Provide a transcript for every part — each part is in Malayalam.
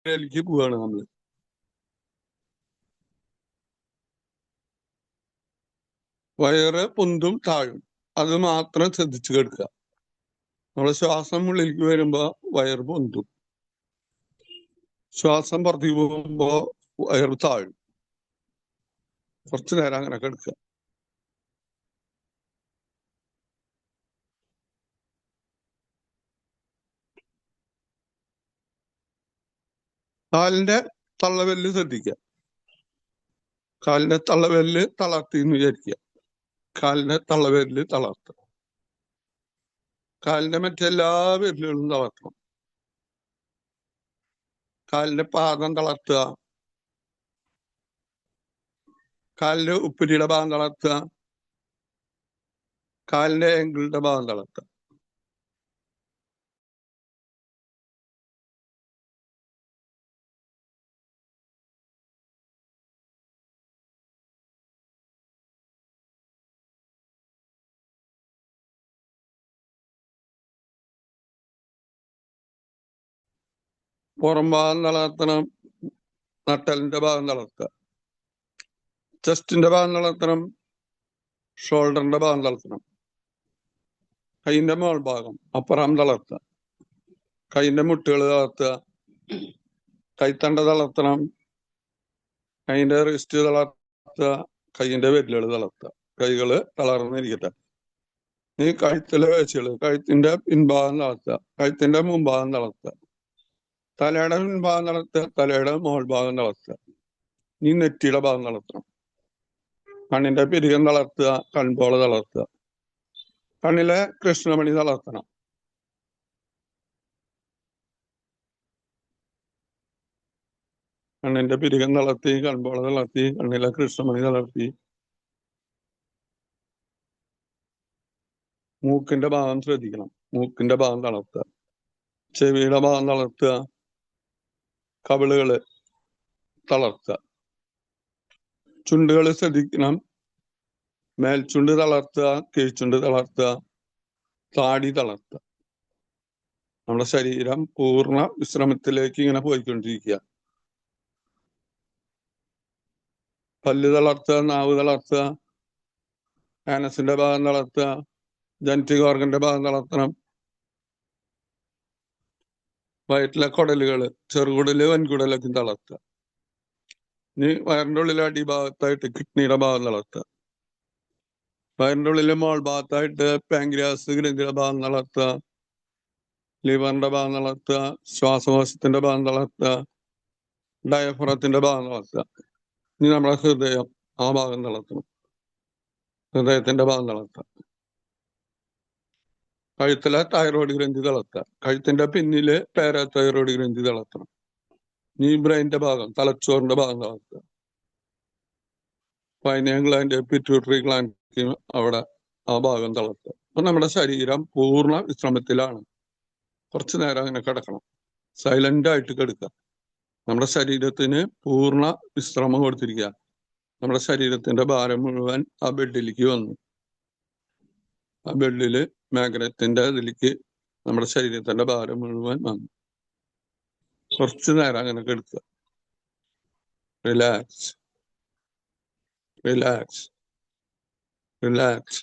ലേക്ക് പോവാണ് നമ്മൾ. വയറ് പൊന്തും താഴും, അത് മാത്രം ശ്രദ്ധിച്ചു കേൾക്കുക. നമ്മളെ ശ്വാസം ഉള്ളിലേക്ക് വരുമ്പോ വയറ് പൊന്തും, ശ്വാസം പുറത്തേക്ക് പോകുമ്പോ വയറ് താഴും. കുറച്ചു നേരം അങ്ങനെ കിടക്കുക. കാലിന്റെ തള്ളവെല്ല് ശ്രദ്ധിക്കുക. കാലിന്റെ തള്ളവെല്ല് തളർത്തി എന്ന് വിചാരിക്കുക. കാലിന്റെ തള്ളവെല്ല് തളർത്തുക. കാലിന്റെ മറ്റെല്ലാ വിരലുകളും തളർത്തണം. കാലിന്റെ പാദം തളർത്തുക. കാലിന്റെ ഉപ്പുരിയുടെ ഭാഗം തളർത്തുക. കാലിന്റെ ആംഗിളിന്റെ ഭാഗം തളർത്തുക. പുറം ഭാഗം തളർത്തണം. നട്ടലിന്റെ ഭാഗം തളർത്തുക. ചെസ്റ്റിന്റെ ഭാഗം തളർത്തണം. ഷോൾഡറിന്റെ ഭാഗം തളർത്തണം. കൈന്റെ മോൾ ഭാഗം അപ്പുറം തളർത്തുക. കൈന്റെ മുട്ടുകൾ തളർത്തുക. കൈത്തണ്ട തളർത്തണം. കൈന്റെ റിസ്റ്റ് തളർത്തുക. കൈന്റെ വിരലുകൾ തളർത്തുക. കൈകള് തളർന്നിരിക്കട്ടെ. നീ കഴുത്തിലെ വേച്ചുകള്, കഴുത്തിന്റെ പിൻഭാഗം തളർത്തുക. കഴുത്തിന്റെ മുൻഭാഗം തളർത്തുക. തലയുടെ പിൻഭാഗം തളർത്തുക. തലയുടെ മോൾ ഭാഗം തളർത്തുക. നീ നെറ്റിയുടെ ഭാഗം തളർത്തണം. കണ്ണിന്റെ പിരികം തളർത്തുക. കൺപോള തളർത്തുക. കണ്ണിലെ കൃഷ്ണമണി തളർത്തണം. കണ്ണിന്റെ പിരികം തളർത്തി. കൺപോള തളർത്തി. കണ്ണിലെ കൃഷ്ണമണി തളർത്തി. മൂക്കിന്റെ ഭാഗം ശ്രദ്ധിക്കണം. മൂക്കിന്റെ ഭാഗം തളർത്തുക. ചെവിയുടെ ഭാഗം തളർത്തുക. കവിളുകള് തളർത്തുക. ചുണ്ടുകൾ ശ്രദ്ധിക്കണം. മേൽചുണ്ട് തളർത്തുക. കീഴ്ചുണ്ട് തളർത്തുക. താടി തളർത്തുക. നമ്മുടെ ശരീരം പൂർണ്ണ വിശ്രമത്തിലേക്ക് ഇങ്ങനെ പോയിക്കൊണ്ടിരിക്കുക. പല്ല് തളർത്തുക. നാവ് തളർത്തുക. ആനസിന്റെ ഭാഗം തളർത്തുക. ജനറ്റിക് ഓർഗന്റെ ഭാഗം തളർത്തണം. വയറ്റിലെ കുടലുകള്, ചെറുകുടല്, വൻകുടലൊക്കെ തളർത്തുക. ഇനി വയറിന്റെ ഉള്ളിലെ അടിഭാഗത്തായിട്ട് കിഡ്നിയുടെ ഭാഗം തളർത്തുക. വയറിന്റെ ഉള്ളിലെ മോൾ ഭാഗത്തായിട്ട് പാങ്ക്രിയാസ് ഗ്രന്ഥിയുടെ ഭാഗം തളർത്തുക. ലിവറിന്റെ ഭാഗം തളർത്തുക. ശ്വാസകോശത്തിന്റെ ഭാഗം തളർത്തുക. ഡയഫ്രത്തിന്റെ ഭാഗം തളർത്തുക. ഇനി നമ്മുടെ ഹൃദയം, ആ ഭാഗം തളർത്തണം. ഹൃദയത്തിന്റെ ഭാഗം തളർത്തുക. കഴുത്തിലെ തൈറോയ്ഡ് ഗ്രന്ഥി തളർത്തുക. കഴുത്തിന്റെ പിന്നില് പാരാതൈറോയ്ഡ് ഗ്രന്ഥി തളർത്തണം. നീ ബ്രെയിന്റെ ഭാഗം, തലച്ചോറിന്റെ ഭാഗം തളർത്തുക. പൈനിയൽ ഗ്ലാൻഡ്, പിറ്റ്യൂട്ടറി ഗ്ലാൻഡ്, അവിടെ ആ ഭാഗം തളർത്തുക. അപ്പൊ നമ്മുടെ ശരീരം പൂർണ്ണ വിശ്രമത്തിലാണ്. കുറച്ചു നേരം അങ്ങനെ കിടക്കണം. സൈലന്റ് ആയിട്ട് കിടക്കുക. നമ്മുടെ ശരീരത്തിന് പൂർണ്ണ വിശ്രമം കൊടുത്തിരിക്കുക. നമ്മുടെ ശരീരത്തിന്റെ ഭാരം മുഴുവൻ ആ ബെഡിലേക്ക് വന്നു. ആ ബെഡില് മാഗ്നറ്റിന്റെ ഇതിലേക്ക് നമ്മുടെ ശരീരത്തിന്റെ ഭാരം മുഴുവൻ വന്നു. കുറച്ചു നേരം അങ്ങനെ കിടക്കുക. Relax, relax, relax.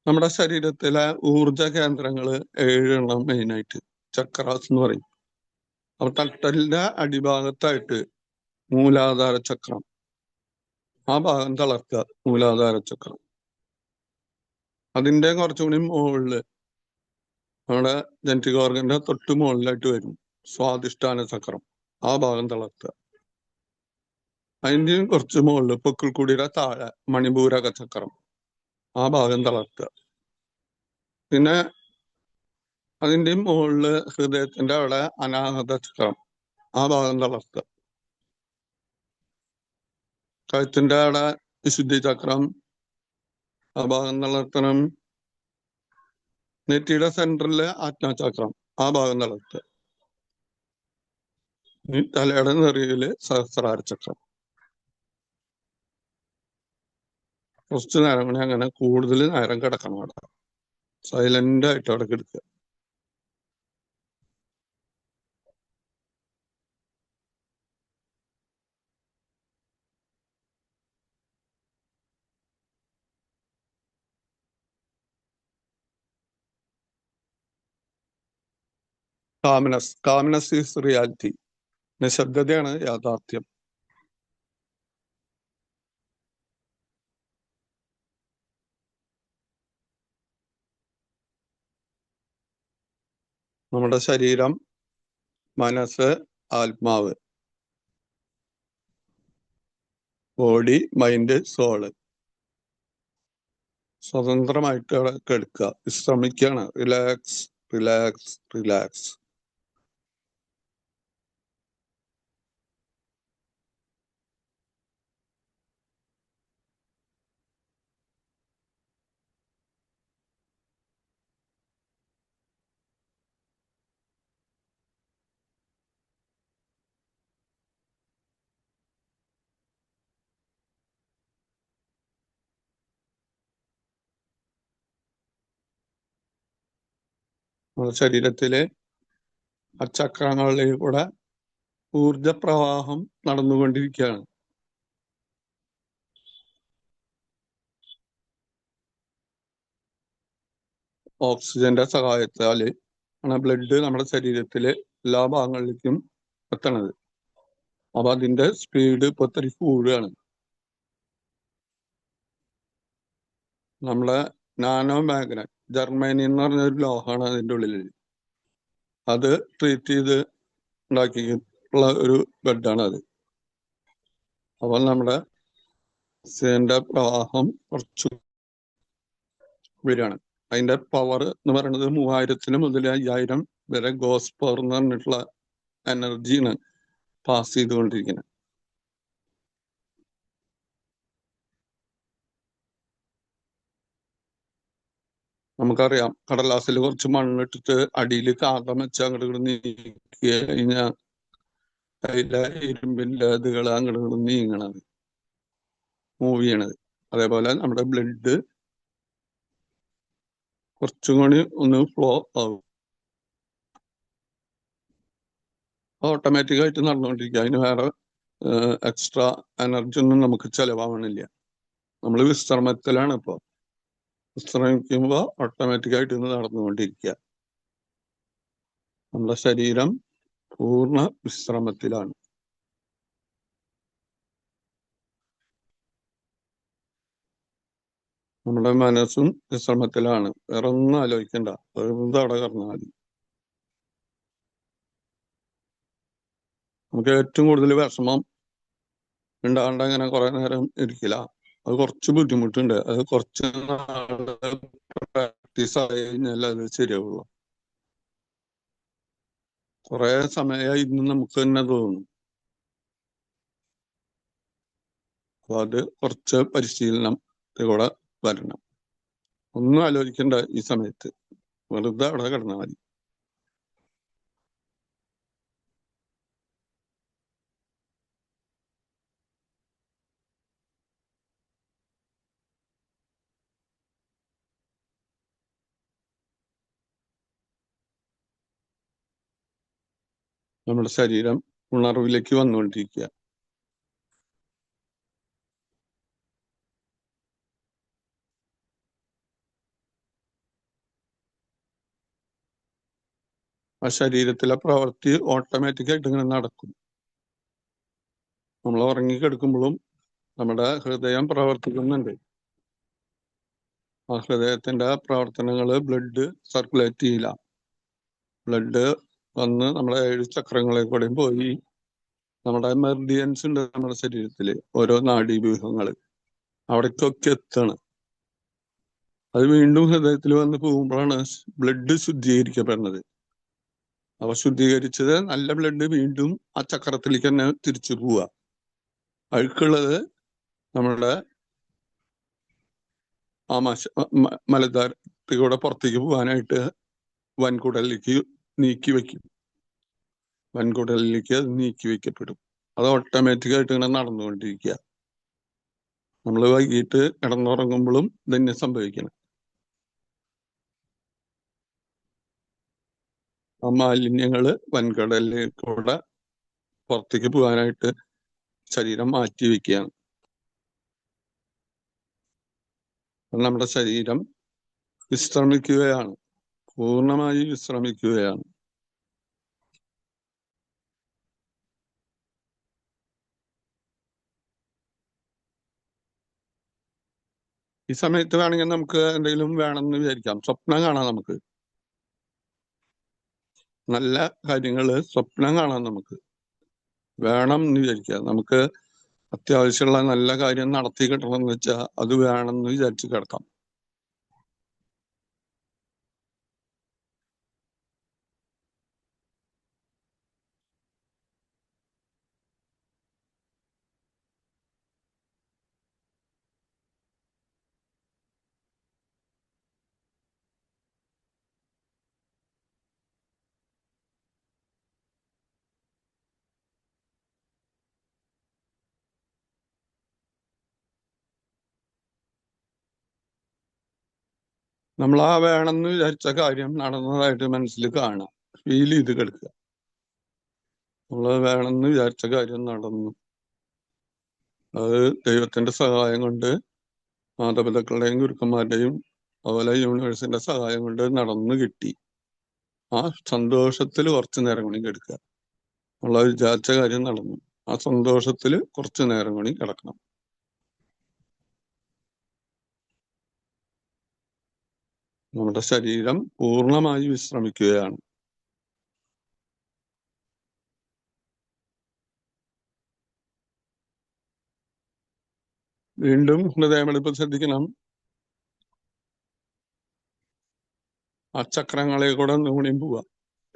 നമ്മുടെ ശരീരത്തിലെ ഊർജ കേന്ദ്രങ്ങള് 7 എണ്ണം മെയിനായിട്ട്, ചക്രാസ് എന്ന് പറയും. അപ്പൊ തട്ടലിന്റെ അടിഭാഗത്തായിട്ട് മൂലാധാര ചക്രം, ആ ഭാഗം തളർത്തുക. മൂലാധാര ചക്രം. അതിന്റെ കുറച്ചുകൂടി മുകളില് നമ്മുടെ ജനറ്റിക് ഓർഗന്റെ തൊട്ട് മുകളിലായിട്ട് വരും സ്വാധിഷ്ഠാന ചക്രം, ആ ഭാഗം തളർത്തുക. അതിന്റെയും കുറച്ച് മുകളില് പൊക്കിൾക്കുടിയുടെ താഴെ മണിപൂരക ചക്രം, ആ ഭാഗം തളർത്തുക. പിന്നെ അതിന്റെയും മുകളില് ഹൃദയത്തിന്റെ അവിടെ അനാഹത ചക്രം, ആ ഭാഗം തളർത്തുക. കഴുത്തിന്റെ അവിടെ വിശുദ്ധി ചക്രം, ആ ഭാഗം തളർത്തണം. നെറ്റിയുടെ സെന്ററില് ആജ്ഞാചക്രം, ആ ഭാഗം തളർത്തുക. തലയുടെ നെറിയില് സഹസ്രാര ചക്രം. കുറച്ചു നേരം കൂടി അങ്ങനെ കൂടുതൽ നേരം കിടക്കണം അവിടെ. സൈലന്റ് ആയിട്ട് അവിടെ കിടക്കുക. Calmness is reality. നിശബ്ദതയാണ് യാഥാർത്ഥ്യം. നമ്മുടെ ശരീരം, മനസ്സ്, ആത്മാവ്, ബോഡി, മൈൻഡ്, സോള് സ്വതന്ത്രമായിട്ട് അവിടെ കിടക്കുക, വിശ്രമിക്കുകയാണ്. Relax, relax, relax. നമ്മുടെ ശരീരത്തിലെ ആ ചക്രങ്ങളിലൂടെ ഊർജപ്രവാഹം നടന്നുകൊണ്ടിരിക്കുകയാണ്. ഓക്സിജന്റെ സഹായത്താല് ആണ് ബ്ലഡ് നമ്മുടെ ശരീരത്തിലെ എല്ലാ ഭാഗങ്ങളിലേക്കും എത്തണത്. അപ്പൊ അതിന്റെ സ്പീഡ് ഇപ്പൊ ഇത്തിരി കൂടുകയാണ്. നമ്മളെ നാനോ മാഗ്നറ്റ്, ജർമ്മനി എന്ന് പറഞ്ഞൊരു ലോഹമാണ് അതിന്റെ ഉള്ളിൽ. അത് ട്രീറ്റ് ചെയ്ത് ഉണ്ടാക്കിയിട്ടുള്ള ഒരു ബെഡാണ് അത്. അപ്പൊ നമ്മുടെ ഓക്സിജന്റെ പ്രവാഹം കുറച്ച് വരികയാണ്. അതിന്റെ പവർ എന്ന് പറയുന്നത് 3000 മുതൽ 5000 വരെ ഗോസ് പവർ എന്ന് പറഞ്ഞിട്ടുള്ള എനർജിയാണ് പാസ് ചെയ്തുകൊണ്ടിരിക്കുന്നത്. നമുക്കറിയാം, കടലാസിൽ കുറച്ച് മണ്ണിട്ടിട്ട് അടിയിൽ കാന്തം വെച്ച് അങ്ങോട്ട് ഇങ്ങോട്ട് നീക്കി കഴിഞ്ഞാൽ അതിലെ ഇരുമ്പിന്റെ ഇതുകൾ അങ്ങോട്ട് ഇങ്ങോട്ട് നീങ്ങണത്, മൂവ് ചെയ്യണത്. അതേപോലെ നമ്മുടെ ബ്ലഡ് കുറച്ചും കൂടി ഒന്ന് ഫ്ലോ ആവും. ഓട്ടോമാറ്റിക് ആയിട്ട് നടന്നുകൊണ്ടിരിക്കുക. അതിന് വേറെ എക്സ്ട്രാ എനർജി ഒന്നും നമുക്ക് ചെലവാവണില്ല. നമ്മൾ വിശ്രമത്തിലാണ് ഇപ്പൊ. വിശ്രമിക്കുമ്പോൾ ഓട്ടോമാറ്റിക് ആയിട്ട് ഇന്ന് നടന്നുകൊണ്ടിരിക്കുക. നമ്മുടെ ശരീരം പൂർണ്ണ വിശ്രമത്തിലാണ്. നമ്മുടെ മനസ്സും വിശ്രമത്തിലാണ്. വേറെ ഒന്നും ആലോചിക്കണ്ട, വെറുതെ അവിടെ കിടന്നാൽ മതി. നമുക്ക് ഏറ്റവും കൂടുതൽ വിഷമം ഉണ്ടാകേണ്ട അങ്ങനെ കുറെ നേരം ഇരിക്കില്ല. അത് കുറച്ച് ബുദ്ധിമുട്ടുണ്ട്. അത് കുറച്ച് നാള് പ്രാക്ടീസ് ആയി കഴിഞ്ഞാൽ അത് ശരിയാവുള്ളൂ. കുറെ സമയമായി ഇന്ന് നമുക്ക് തന്നെ തോന്നും. അപ്പൊ അത് കുറച്ച് പരിശീലനം കൂടെ വരണം. ഒന്നും ആലോചിക്കണ്ട ഈ സമയത്ത്, വെറുതെ അവിടെ കിടന്നാൽ മതി. നമ്മുടെ ശരീരം ഉണർവിലേക്ക് വന്നുകൊണ്ടിരിക്കുക. ആ ശരീരത്തിലെ പ്രവൃത്തി ഓട്ടോമാറ്റിക് ആയിട്ട് ഇങ്ങനെ നടക്കും. നമ്മൾ ഉറങ്ങിക്കിടക്കുമ്പോഴും നമ്മുടെ ഹൃദയം പ്രവർത്തിക്കുന്നുണ്ട്. ആ ഹൃദയത്തിന്റെ പ്രവർത്തനങ്ങള് ബ്ലഡ് സർക്കുലേറ്റ് ചെയ്യില്ല. ബ്ലഡ് വന്ന് നമ്മുടെ 7 ചക്രങ്ങളെ കൂടെയും പോയി നമ്മുടെ മെറിഡിയൻസ് ഉണ്ട് നമ്മുടെ ശരീരത്തില്, ഓരോ നാഡീവ്യൂഹങ്ങള് അവിടേക്കൊക്കെ എത്താണ്. അത് വീണ്ടും ഹൃദയത്തിൽ വന്ന് പോകുമ്പോഴാണ് ബ്ലഡ് ശുദ്ധീകരിക്കപ്പെടുന്നത്. അപ്പൊ ശുദ്ധീകരിച്ചത് നല്ല ബ്ലഡ് വീണ്ടും ആ ചക്രത്തിലേക്ക് തന്നെ തിരിച്ചു പോവുക. അഴുക്കുള്ളത് നമ്മുടെ ആ മലദ്വാരത്തിലൂടെ പുറത്തേക്ക് പോകാനായിട്ട് വൻകുടലിലേക്ക് നീക്കി വെക്കും. വൻകുടലിലേക്ക് അത് നീക്കി വെക്കപ്പെടും. അത് ഓട്ടോമാറ്റിക് ആയിട്ട് ഇങ്ങനെ നടന്നുകൊണ്ടിരിക്കുക. നമ്മൾ വൈകിട്ട് കിടന്നുറങ്ങുമ്പോഴും ഇതന്നെ സംഭവിക്കണം. ആ മാലിന്യങ്ങള് വൻകടലിലേക്കൂടെ പുറത്തേക്ക് പോകാനായിട്ട് ശരീരം മാറ്റി വെക്കുകയാണ്. നമ്മുടെ ശരീരം വിശ്രമിക്കുകയാണ്, പൂർണ്ണമായി വിശ്രമിക്കുകയാണ്. ഈ സമയത്ത് വേണമെങ്കിൽ നമുക്ക് എന്തെങ്കിലും വേണമെന്ന് വിചാരിക്കാം, സ്വപ്നം കാണാം. നമുക്ക് നല്ല കാര്യങ്ങള് സ്വപ്നം കാണാം, നമുക്ക് വേണം എന്ന് വിചാരിക്കാം. നമുക്ക് അത്യാവശ്യമുള്ള നല്ല കാര്യം നടത്തി കിട്ടണം എന്ന് വെച്ചാൽ അത് വേണമെന്ന് വിചാരിച്ച് കിടക്കാം. നമ്മൾ ആ വേണമെന്ന് വിചാരിച്ച കാര്യം നടന്നതായിട്ട് മനസ്സിൽ കാണാം, ഫീൽ ചെയ്ത് കിടക്കുക. നമ്മൾ വേണമെന്ന് വിചാരിച്ച കാര്യം നടന്നു, അത് ദൈവത്തിന്റെ സഹായം കൊണ്ട്, മാതാപിതാക്കളുടെയും ഗുരുക്കന്മാരുടെയും അതുപോലെ യൂണിവേഴ്സിന്റെ സഹായം കൊണ്ട് നടന്നു കിട്ടി. ആ സന്തോഷത്തിൽ കുറച്ചു നേരം കൂടി കിടക്കുക. നമ്മൾ വിചാരിച്ച കാര്യം നടന്നു, ആ സന്തോഷത്തിൽ കുറച്ചു നേരം കൂടി കിടക്കണം. നമ്മുടെ ശരീരം പൂർണ്ണമായി വിശ്രമിക്കുകയാണ്. വീണ്ടും ഹൃദയമെടുപ്പ് ശ്രദ്ധിക്കണം. ആ ചക്രങ്ങളെ കൂടെ നൂണിയും പോവുക.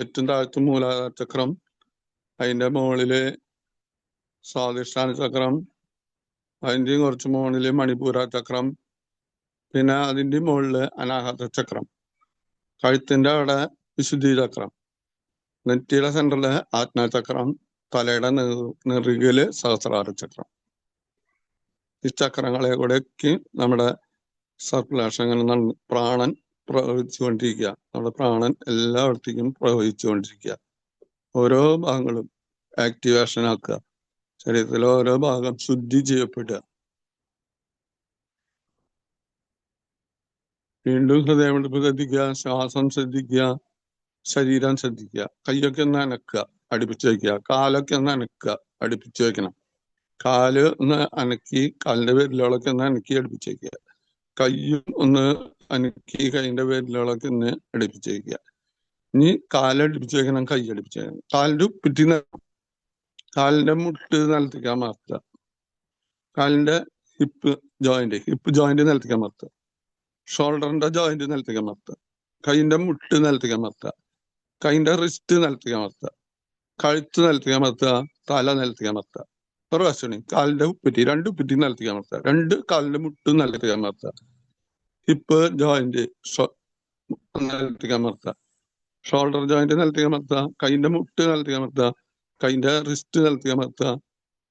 ഏറ്റവും താഴത്ത് മൂലാധാര ചക്രം, അതിന്റെ മുകളില് സ്വാധിഷ്ഠാന ചക്രം, അതിന്റെയും കുറച്ച് മുകളില് മണിപൂര ചക്രം, പിന്നെ അതിന്റെ മുകളില് അനാഹത ചക്രം, കഴുത്തിന്റെ അവിടെ വിശുദ്ധി ചക്രം, നെറ്റിയുടെ സെന്ററില് ആജ്ഞാചക്രം, തലയുടെ നെറുകില് സഹസ്രാര ചക്രം. ഈ ചക്രങ്ങളെ കൂടെയൊക്കെ നമ്മുടെ സർക്കുലേഷൻ ഇങ്ങനെ പ്രാണൻ പ്രവഹിച്ചുകൊണ്ടിരിക്കുക. നമ്മുടെ പ്രാണൻ എല്ലായിടത്തേക്കും പ്രവഹിച്ചുകൊണ്ടിരിക്കുക. ഓരോ ഭാഗങ്ങളും ആക്ടിവേഷൻ ആക്കുക. ശരീരത്തിലെ ഓരോ ഭാഗം ശുദ്ധി ചെയ്യപ്പെടുക. വീണ്ടും ഹൃദയമെടുപ്പ് ശ്രദ്ധിക്കുക, ശ്വാസം ശ്രദ്ധിക്കുക, ശരീരം ശ്രദ്ധിക്കുക. കൈയൊക്കെ ഒന്ന് അനക്കുക, അടുപ്പിച്ച് വയ്ക്കുക. കാലൊക്കെ ഒന്ന് അനക്കുക, അടുപ്പിച്ച് വെക്കണം. കാല് ഒന്ന് അനക്കി, കാലിന്റെ വിരലുകളൊക്കെ ഒന്ന് അനക്കി അടുപ്പിച്ച് വയ്ക്കുക. കയ്യും ഒന്ന് അനക്കി, കൈന്റെ വിരലുകളൊക്കെ ഒന്ന് അടുപ്പിച്ച് വയ്ക്കുക. ഇനി കാലടുപ്പിച്ച് വെക്കണം, കൈ അടുപ്പിച്ച് വെക്കണം. കാലിന്റെ ഉപ്പിറ്റി കാലിന്റെ മുട്ട് നിലത്തേക്ക് അമർത്തുക. കാലിന്റെ ഹിപ്പ് ജോയിന്റ് നിലത്തേക്ക് അമർത്തുക. ഷോൾഡറിന്റെ ജോയിന്റ് നിലത്തേക്ക് അമർത്തുക. കൈന്റെ മുട്ട് നിലത്തേക്ക് അമർത്തുക. കൈന്റെ റിസ്റ്റ് നിലത്തേക്ക് അമർത്തുക. കഴുത്ത് നിലത്തേക്ക് അമർത്തുക. തല നിലത്തേക്ക് അമർത്തുക. ഒരു പ്രാവശ്യം കാലിന്റെ ഉപ്പറ്റി, രണ്ട് ഉപ്പറ്റി നിലത്തേക്ക് അമർത്തുക. രണ്ട് കാലിന്റെ മുട്ട് നിലത്തേക്ക് അമർത്തുക. ഹിപ്പ് ജോയിന്റ് നിലത്തേക്ക് അമർത്തുക. ഷോൾഡർ ജോയിന്റ് നിലത്തേക്ക് അമർത്തുക. കൈന്റെ മുട്ട് നിലത്തേക്ക് അമർത്തുക. കൈന്റെ റിസ്റ്റ് നിലത്തേക്ക് അമർത്തുക.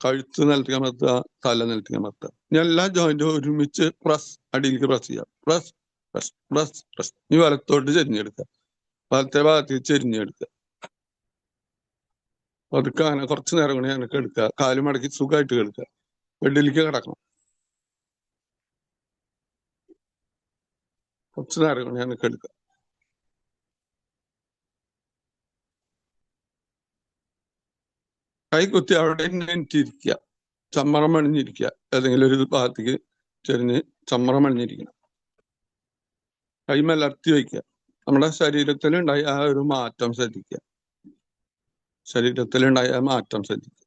കഴുത്ത് നിലത്തേക്ക് അമർത്തുക. തല നിലത്തേക്ക് അമർത്തുക. ഇനി എല്ലാ ജോയിന്റും ഒരുമിച്ച് പ്രസ്, അടിയിലേക്ക് പ്രസ് ചെയ്യുക. Press press press press. ഇനി വലത്തോട്ട് ചെരിഞ്ഞെടുക്കുക. വലത്തെ ഭാഗത്തേക്ക് ചെരിഞ്ഞെടുക്കുക. അതൊക്കെ അങ്ങനെ കുറച്ചു നേരം കൂടി എനിക്ക് എടുക്കുക. കാല് മടക്കി സുഖമായിട്ട് കിടക്കുക. ബെഡിലേക്ക് കിടക്കണം. കുറച്ചു നേരം കൂടി എനിക്ക് എടുക്കുക. കൈ കുത്തി അവിടെ ഇരിക്കുക. ചമ്മറം അണിഞ്ഞിരിക്കുക. ഏതെങ്കിലും ഒരു ഭാഗത്തേക്ക് ചെരിഞ്ഞ് ചമ്മറം അണിഞ്ഞിരിക്കണം. കൈ മലർത്തി വയ്ക്കുക. നമ്മുടെ ശരീരത്തിലുണ്ടായ ആ ഒരു മാറ്റം ശ്രദ്ധിക്കുക. ശരീരത്തിലുണ്ടായ മാറ്റം ശ്രദ്ധിക്കുക.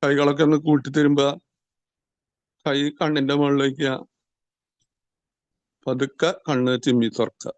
കൈകളൊക്കെ ഒന്ന് കൂട്ടി തരുമ്പോ കൈ കണ്ണിന്റെ മുകളിൽ വയ്ക്കുക. പതുക്കെ കണ്ണ് ചിമ്മി തുറക്കുക.